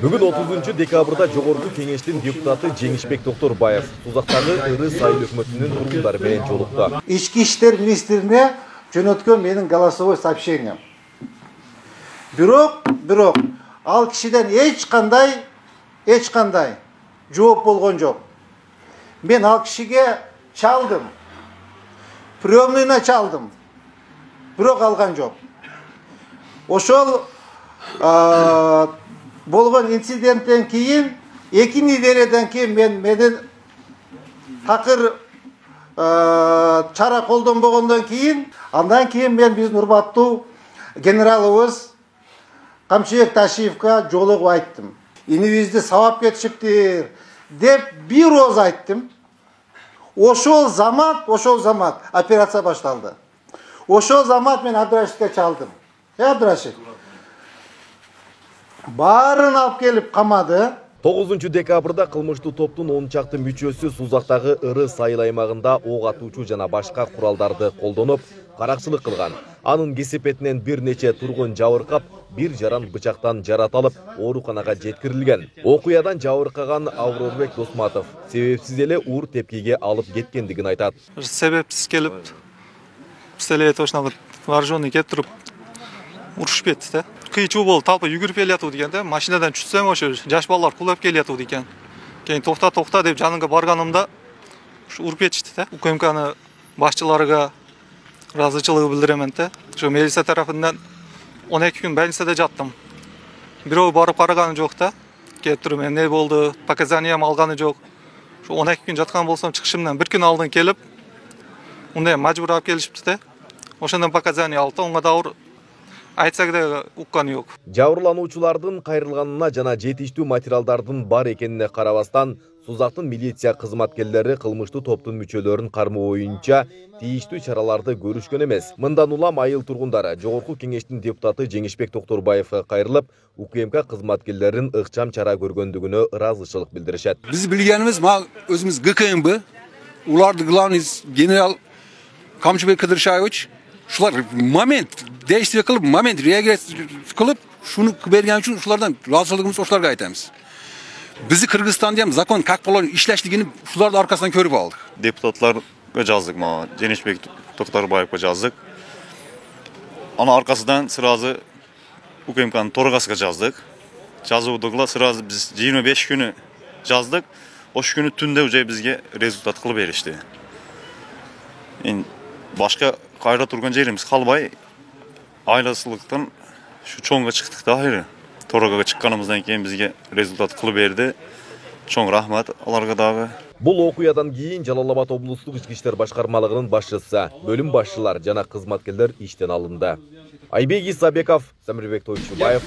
Бүгін 30 декабрда Жогорку Кеңештин депутаты Жеңишбек Токторбаев Сузактагы ыры сайыл өкмөтүнүн тургундары менен жолукту. Ички иштер министрине жөнөткөн менин голосовой сообщением. Бирок ал кишиден эч кандай жооп болгон жок. Мен ал кишиге чалдым. Приемныйна чалдым. Бирок алган жок. Ошол болгон инциденттен кийин 2 неделяден кийин менин такыр чара колдонбогондон кийин, андан кийин мен биздин урматтуу генералыбыз Камчыбек Ташиевка жолугуп айттым. Инибизди сабап кетишиптир деп бир оз айттым. Ошол замат операция башталды. Ошол замат мен Абдрашитке чалдым. Абдрашит баарын алып келип камады. 9 декабрда кылмыштуу топтун 10 чакты мүчөсү Сузактагы ыры сайыл аймагында ок атуучу жана башка куралдарды колдонуп, каракчылык кылган. Анын кесепетинен бир нече тургун жабыркап, бир жаран бычактан жаратылып, ооруканага жеткирилген. Окуядан жабыркаган Аврорбек Досматов себепсиз эле уур тепкиге алып кеткендигин айтат. Себепсиз келип, бизлер точно вооруженный келип туруп урушуп кетти да. Кыйчуу болуп талпа жүгүрүп келатуу деген да, машинадан түшсөм ошо жаш балалар кулап келатуу экен. Кийин токта деп жаныңга барганымда ушу уруп кетишти да. УКМКны башчыларга ыраазычылык билдиремин да. Ошо милиция тарафынан 12 күн больницада жаттым. Бирөө барып караганы жок да. Келип туруп эмне болду, показаниям алганы жок. Ошо 12 күн жаткан болсом чыгышымдан 1 күн алдын келип, мындай мажбур алып келишипти да. Ошондон показания алып, онго да айтсак да укканы жок. Жабырлануучулардын кайрылганына жана жетиштүү материалдардын бар экенине карабастан, Сузактын милиция кызматкерлери кылмыштуу топтун мүчөлөрүн кармоо боюнча тийиштүү чараларды көрүшкөн эмес. Мындан улам айыл тургундары Жогорку Кеңештин депутаты Жеңишбек Токторбаевга кайрылып, УКМК кызматкерлерин ыкчам чара көргөндүгүнө ыраазычылык билдиришет. Биз билгенибиз, өзүбүз ГКМБ, уларды главный генерал Камчыбек Кыдыршаевич шулар момент действие кылып, момент реагация кылып, шуну берген үчүн шулардан ыраазычылыгыбызды ошолорго айтабыз. Bizi Kırgızistan'da hem zakon kak falan işleştiğini şular da arkasından körüp aldık. Deputatlarga жаздык, Жеңишбек Токторбаевга жаздык. Ana arkasından sırası УКМК'nın Торгасыга жаздык. Жазуудугла sırası biz 25 günü жаздык. Oş günü tünde уже bizge результат кылып беришти. Başka kayra turgan жерimiz kalbay ailasılıktan şu çoğunga çıktık da hayır. Торгаға чыкканымыздан кейін бізге результат кылып берди. Чоң рахмат аларга дагы. Бул окуядан кийин Жалал Абад облустук ички иштер башкармалыгынын башчысы, бөлүм башчылар жана кызматкерлер иштен алынды. Айбек Исабеков, Самирбек Тойчубаев,